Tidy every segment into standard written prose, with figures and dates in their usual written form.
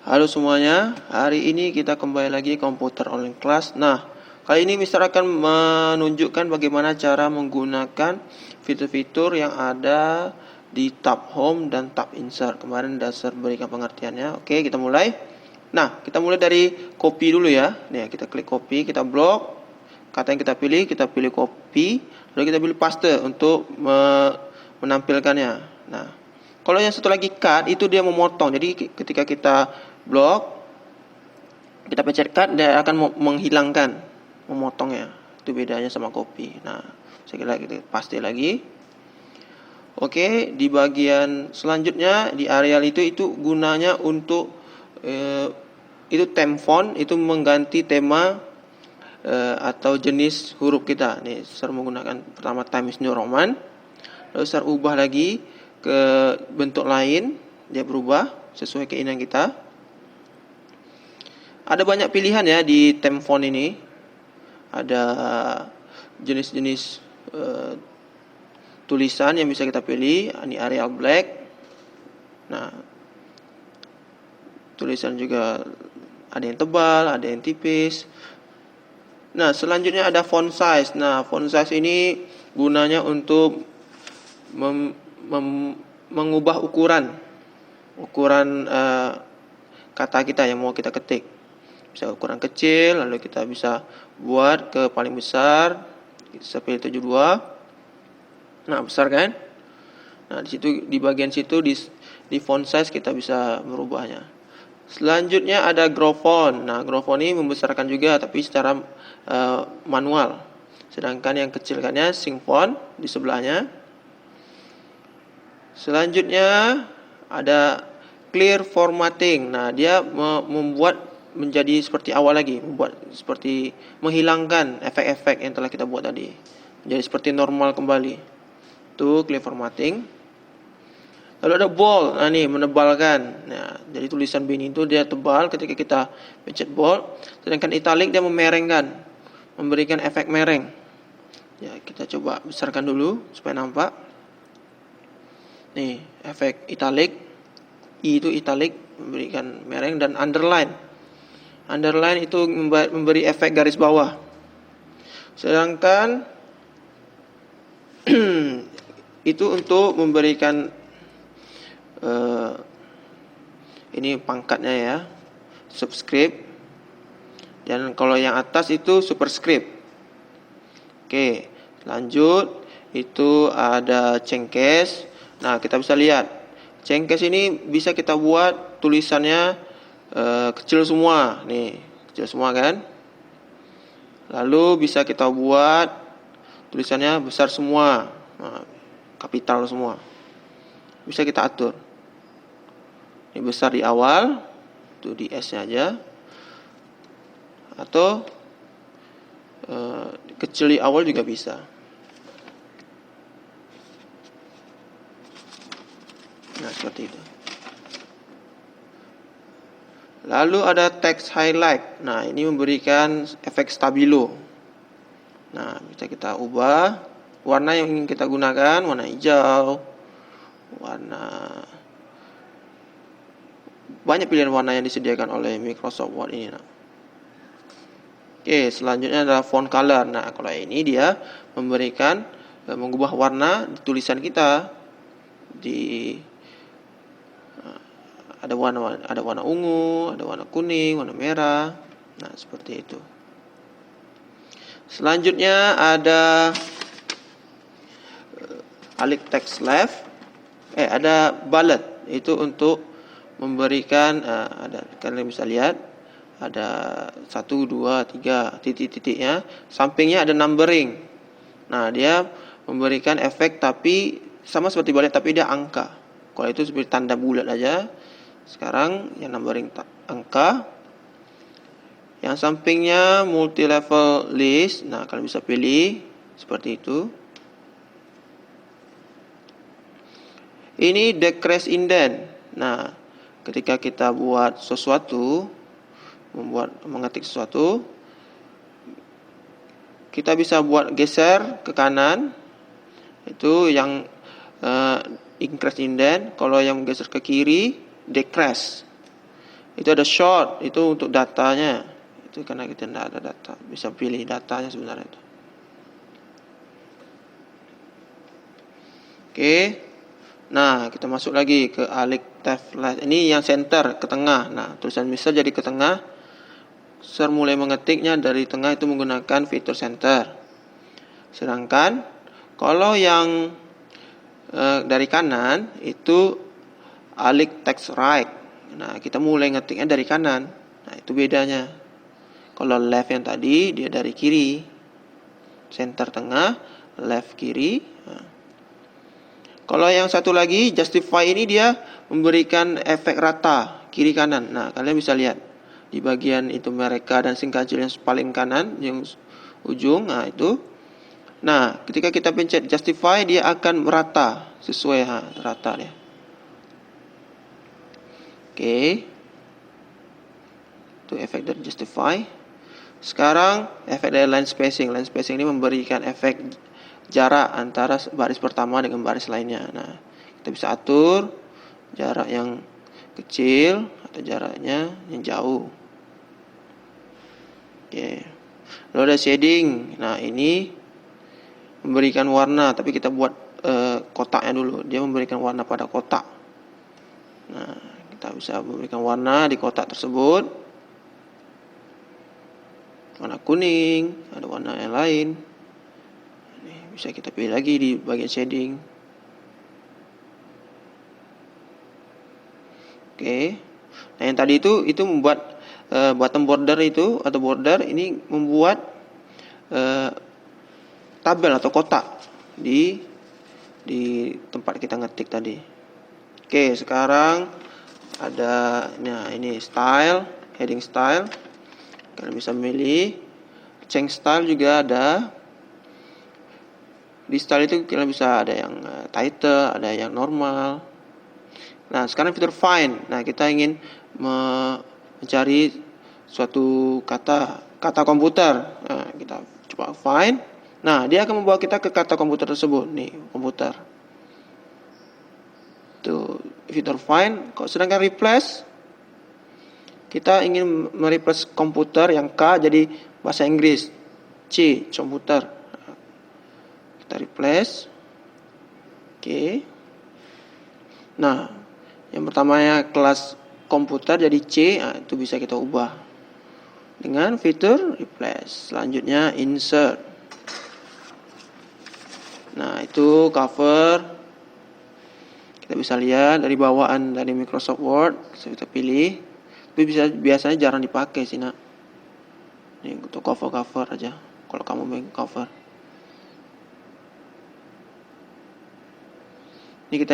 Halo semuanya, hari ini kita kembali lagi komputer online class. Nah, kali ini Mister akan menunjukkan bagaimana cara menggunakan fitur-fitur yang ada di tab home dan tab insert. Kemarin dasar berikan pengertiannya. Oke, kita mulai. Nah, kita mulai dari copy dulu ya. Nih, kita klik copy, kita blok. Kata yang kita pilih copy, lalu kita pilih paste untuk menampilkannya. Nah, kalau yang satu lagi cut, itu dia memotong. Jadi ketika kita blok, kita pencet cut, dia akan menghilangkan, memotongnya. Itu bedanya sama copy. Nah, saya kira kita paste lagi. Oke, di bagian selanjutnya di areal itu gunanya untuk itu theme font, itu mengganti tema atau jenis huruf kita. Nih, saya menggunakan pertama Times New Roman. Lalu saya ubah lagi ke bentuk lain, dia berubah sesuai keinginan kita. Ada banyak pilihan ya di theme font ini. Ada jenis-jenis tulisan yang bisa kita pilih. Ini Arial Black. Nah, tulisan juga ada yang tebal, ada yang tipis. Nah, selanjutnya ada font size. Nah, font size ini gunanya untuk mengubah ukuran kata kita yang mau kita ketik. Bisa ukuran kecil, lalu kita bisa buat ke paling besar. Kita pilih 72. Nah, besar kan? Nah, di bagian situ di font size kita bisa merubahnya. Selanjutnya ada grow font. Nah, grow font ini membesarkan juga tapi secara manual. Sedangkan yang kecilkannya shrink font di sebelahnya. Selanjutnya ada clear formatting. Nah, dia membuat menjadi seperti awal lagi, membuat seperti menghilangkan efek-efek yang telah kita buat tadi, menjadi seperti normal kembali. Itu clear formatting. Lalu ada bold. Nah, ini menebalkan. Nah, jadi tulisan bini itu dia tebal ketika kita pencet bold, sedangkan italic dia memerengkan, memberikan efek mereng. Ya, kita coba besarkan dulu supaya nampak. Nih, efek italic. I itu italic, memberikan mereng, dan underline. Underline itu memberi efek garis bawah. Sedangkan itu untuk memberikan ini pangkatnya ya, subscript. Dan kalau yang atas itu superscript. Oke, lanjut. Itu ada cengkes. Nah, kita bisa lihat cengkes ini bisa kita buat tulisannya kecil semua. Nih, kecil semua kan. Lalu bisa kita buat tulisannya besar semua. Nah, kapital semua. Bisa kita atur. Ini besar di awal, itu di S-nya aja. Atau kecil di awal juga bisa. Nah, seperti itu. Lalu ada text highlight. Nah, ini memberikan efek stabilo. Nah, bisa kita ubah warna yang ingin kita gunakan, warna hijau, banyak pilihan warna yang disediakan oleh Microsoft Word ini. Nah. Oke, selanjutnya adalah font color. Nah, kalau ini dia memberikan mengubah warna di tulisan kita. Ada warna ungu, ada warna kuning, warna merah. Nah, seperti itu. Selanjutnya ada Alic text left. Ada bullet. Itu untuk memberikan kalian bisa lihat ada 1, 2, 3 titik-titiknya. Sampingnya ada numbering. Nah, dia memberikan efek tapi sama seperti bullet tapi dia angka. Kalau itu seperti tanda bulat aja. Sekarang yang numbering angka. Yang sampingnya multi level list. Nah, kalian bisa pilih seperti itu. Ini decrease indent. Nah, ketika kita buat sesuatu, mengetik sesuatu, kita bisa buat geser ke kanan. Itu yang increase indent. Kalau yang geser ke kiri, decrease. Itu ada short, itu untuk datanya. Itu karena kita tidak ada data, bisa pilih datanya sebenarnya itu. Oke. Nah, kita masuk lagi ke Alik Tab Last. Ini yang center ke tengah. Nah, tulisan Mister jadi ke tengah. Sir mulai mengetiknya dari tengah itu menggunakan fitur center. Sedangkan kalau yang dari kanan itu Alik Text Right. Nah, kita mulai ngetiknya dari kanan. Nah, itu bedanya. Kalau left yang tadi dia dari kiri. Center tengah, left kiri. Nah. Kalau yang satu lagi Justify ini dia memberikan efek rata kiri kanan. Nah, kalian bisa lihat di bagian itu mereka dan singkajil yang paling kanan, yang ujung. Nah, itu. Nah, ketika kita pencet Justify dia akan merata sesuai rata dia. Oke. Itu efek dari Justify. Sekarang efek dari line spacing. Line spacing ini memberikan efek jarak antara baris pertama dengan baris lainnya. Nah, kita bisa atur jarak yang kecil atau jaraknya yang jauh. Oke. Lalu ada shading. Nah, ini memberikan warna, tapi kita buat kotaknya dulu. Dia memberikan warna pada kotak. Nah, kita bisa memberikan warna di kotak tersebut. Warna kuning, ada warna yang lain. Ini bisa kita pilih lagi di bagian shading. Oke. Nah, yang tadi itu membuat bottom border itu atau border ini membuat tabel atau kotak di tempat kita ngetik tadi. Oke, sekarang ada ini style, heading style. Kalian bisa memilih. Change style juga ada. Di style itu kalian bisa ada yang title, ada yang normal. Nah, sekarang fitur find. Nah, kita ingin mencari suatu kata komputer. Nah, kita coba find. Nah, dia akan membawa kita ke kata komputer tersebut. Nih, komputer. Tuh, fitur find. Sedangkan replace, kita ingin mereplace komputer yang K jadi bahasa Inggris. C, komputer. Kita replace. Oke. Nah, yang pertamanya kelas komputer jadi C, nah, itu bisa kita ubah dengan fitur replace. Selanjutnya insert. Nah, itu cover. Kita bisa lihat dari bawaan dari Microsoft Word, kita pilih. Tapi biasanya jarang dipakai sih, nak. Ini untuk cover aja. Kalau kamu mau cover. Ini kita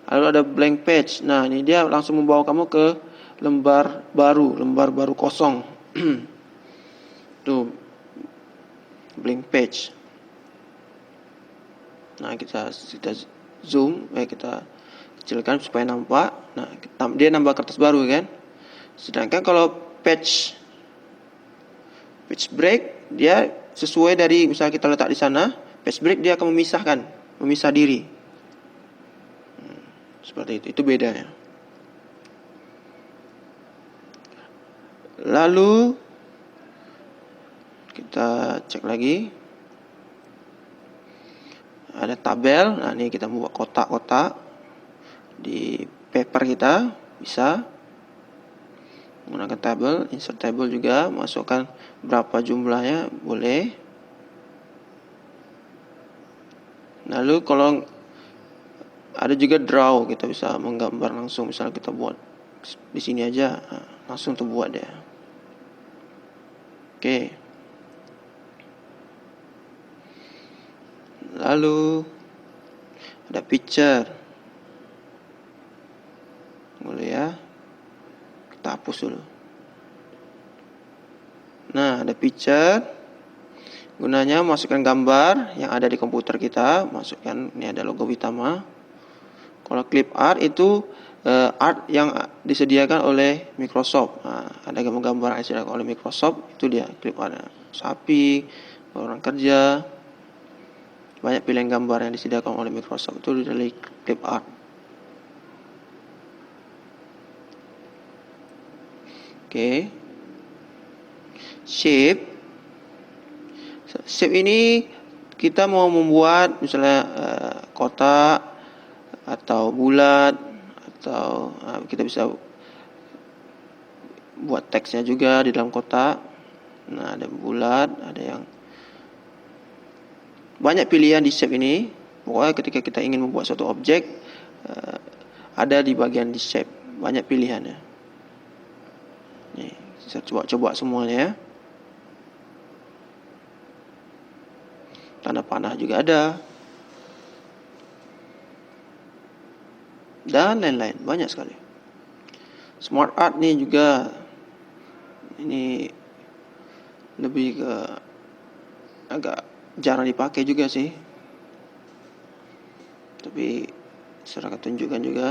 lalu ada blank page. Nah, ini dia langsung membawa kamu ke lembar baru kosong. Tuh, blank page. Nah, kita zoom, kita kecilkan supaya nampak. Nah, dia nambah kertas baru kan. Sedangkan kalau page break dia sesuai dari misalnya kita letak di sana, page break dia akan memisah diri. Seperti itu. Itu bedanya. Lalu kita cek lagi. Ada tabel. Nah, ini kita membuat kotak-kotak di paper kita, bisa menggunakan tabel, insert table juga, masukkan berapa jumlahnya boleh. Lalu kalau ada juga draw, kita bisa menggambar langsung, misalnya kita buat di sini aja, langsung terbuat dia. Oke. Lalu ada picture. Boleh ya. Kita hapus dulu. Nah, ada picture. Gunanya masukkan gambar yang ada di komputer kita, masukkan, ini ada logo Witama. Kalau clip art itu art yang disediakan oleh Microsoft. Nah, ada gambar-gambar yang disediakan oleh Microsoft, itu dia clip art. Sapi, orang kerja, banyak pilihan gambar yang disediakan oleh Microsoft, itu dari clip art. Oke. Shape. Shape ini kita mau membuat misalnya kotak atau bulat, atau kita bisa buat teksnya juga di dalam kotak. Nah, ada bulat, ada yang banyak pilihan di shape ini. Pokoknya ketika kita ingin membuat suatu objek, ada di bagian di shape, banyak pilihannya. Nih, saya coba semuanya ya. Tanda panah juga ada. Dan lain-lain, banyak sekali. Smart art nih juga, ini lebih ke agak jarang dipakai juga sih, tapi saya akan tunjukkan juga.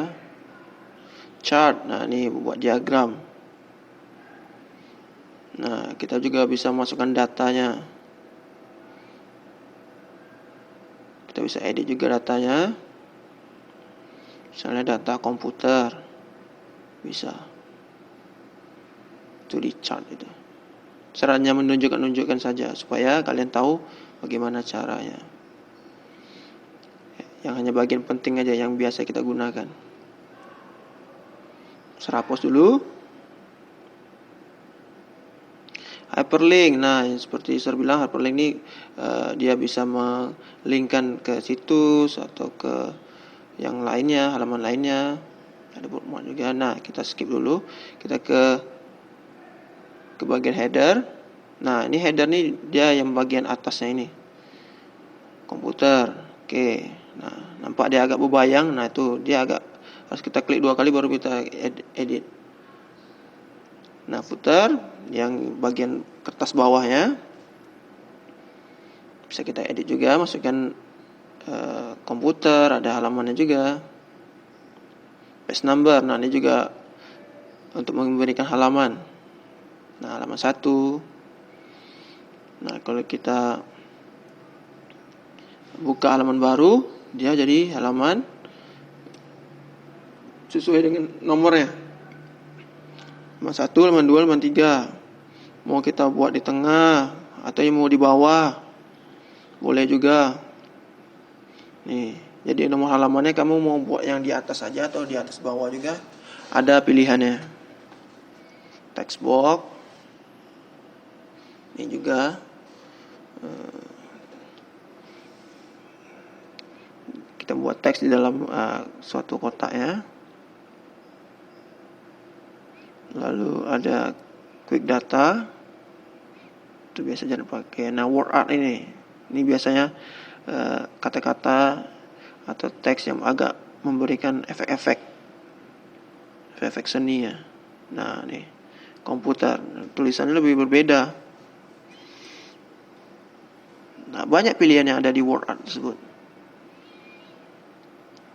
Chart, nah ini buat diagram. Nah, kita juga bisa masukkan datanya. Kita bisa edit juga datanya. Misalnya data komputer, bisa. Itu di chart itu. Caranya menunjukkan saja supaya kalian tahu bagaimana caranya. Yang hanya bagian penting aja yang biasa kita gunakan. Saya hapus dulu. Hyperlink, nah seperti saya bilang, hyperlink ini dia bisa melinkkan ke situs atau ke yang lainnya, halaman lainnya. Ada bookmark juga. Nah, kita skip dulu. Kita ke bagian header. Nah, ini header nih dia yang bagian atasnya ini. Komputer. Oke. Nah, nampak dia agak berbayang. Nah, itu dia agak harus kita klik 2 kali baru kita edit. Nah, footer yang bagian kertas bawahnya bisa kita edit juga, masukkan komputer, ada halamannya juga. Page number, nah ini juga untuk memberikan halaman. Nah, halaman 1. Nah, kalau kita buka halaman baru, dia jadi halaman sesuai dengan nomornya. Halaman 1, halaman 2, halaman 3. Mau kita buat di tengah atau mau di bawah, boleh juga. Nih, jadi nomor halamannya kamu mau buat yang di atas saja atau di atas bawah juga, ada pilihannya. Text box. Ini juga kita buat teks di dalam suatu kotak ya. Lalu ada quick data, itu biasa jangan pakai. Nah, word art ini biasanya kata-kata atau teks yang agak memberikan efek-efek seni ya. Nah, nih komputer, tulisannya lebih berbeda. Nah, banyak pilihan yang ada di word art tersebut.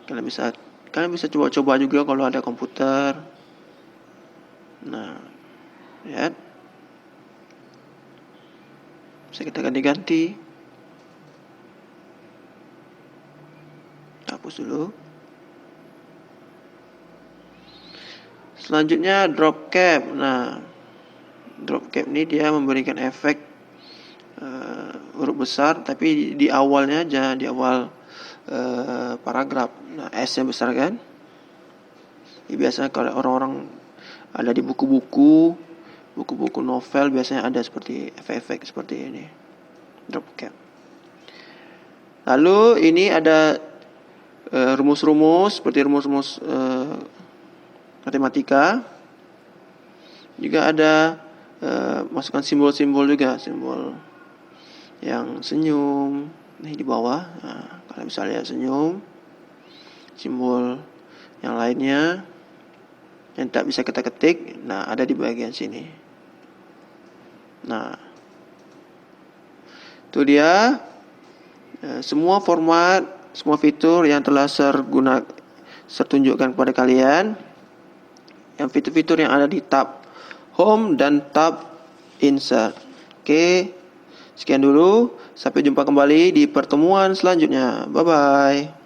Kalian bisa coba-coba juga kalau ada komputer. Nah, lihat. Bisa kita ganti-ganti. Hapus dulu. Selanjutnya drop cap. Nah, drop cap ini dia memberikan efek huruf besar, tapi di awalnya aja, di awal paragraf. Nah, S-nya besar kan? Ini biasanya kalau orang-orang ada di buku-buku novel biasanya ada seperti efek-efek seperti ini. Drop cap. Lalu ini ada rumus-rumus seperti rumus-rumus matematika. Juga ada masukkan simbol-simbol juga, simbol yang senyum. Nih di bawah. Nah, kalian bisa lihat senyum. Simbol yang lainnya yang tak bisa kita ketik, nah ada di bagian sini. Nah, itu dia semua format, semua fitur yang telah saya tunjukkan kepada kalian. Yang fitur-fitur yang ada di tab Home dan tab Insert. Oke, sekian dulu. Sampai jumpa kembali di pertemuan selanjutnya. Bye-bye.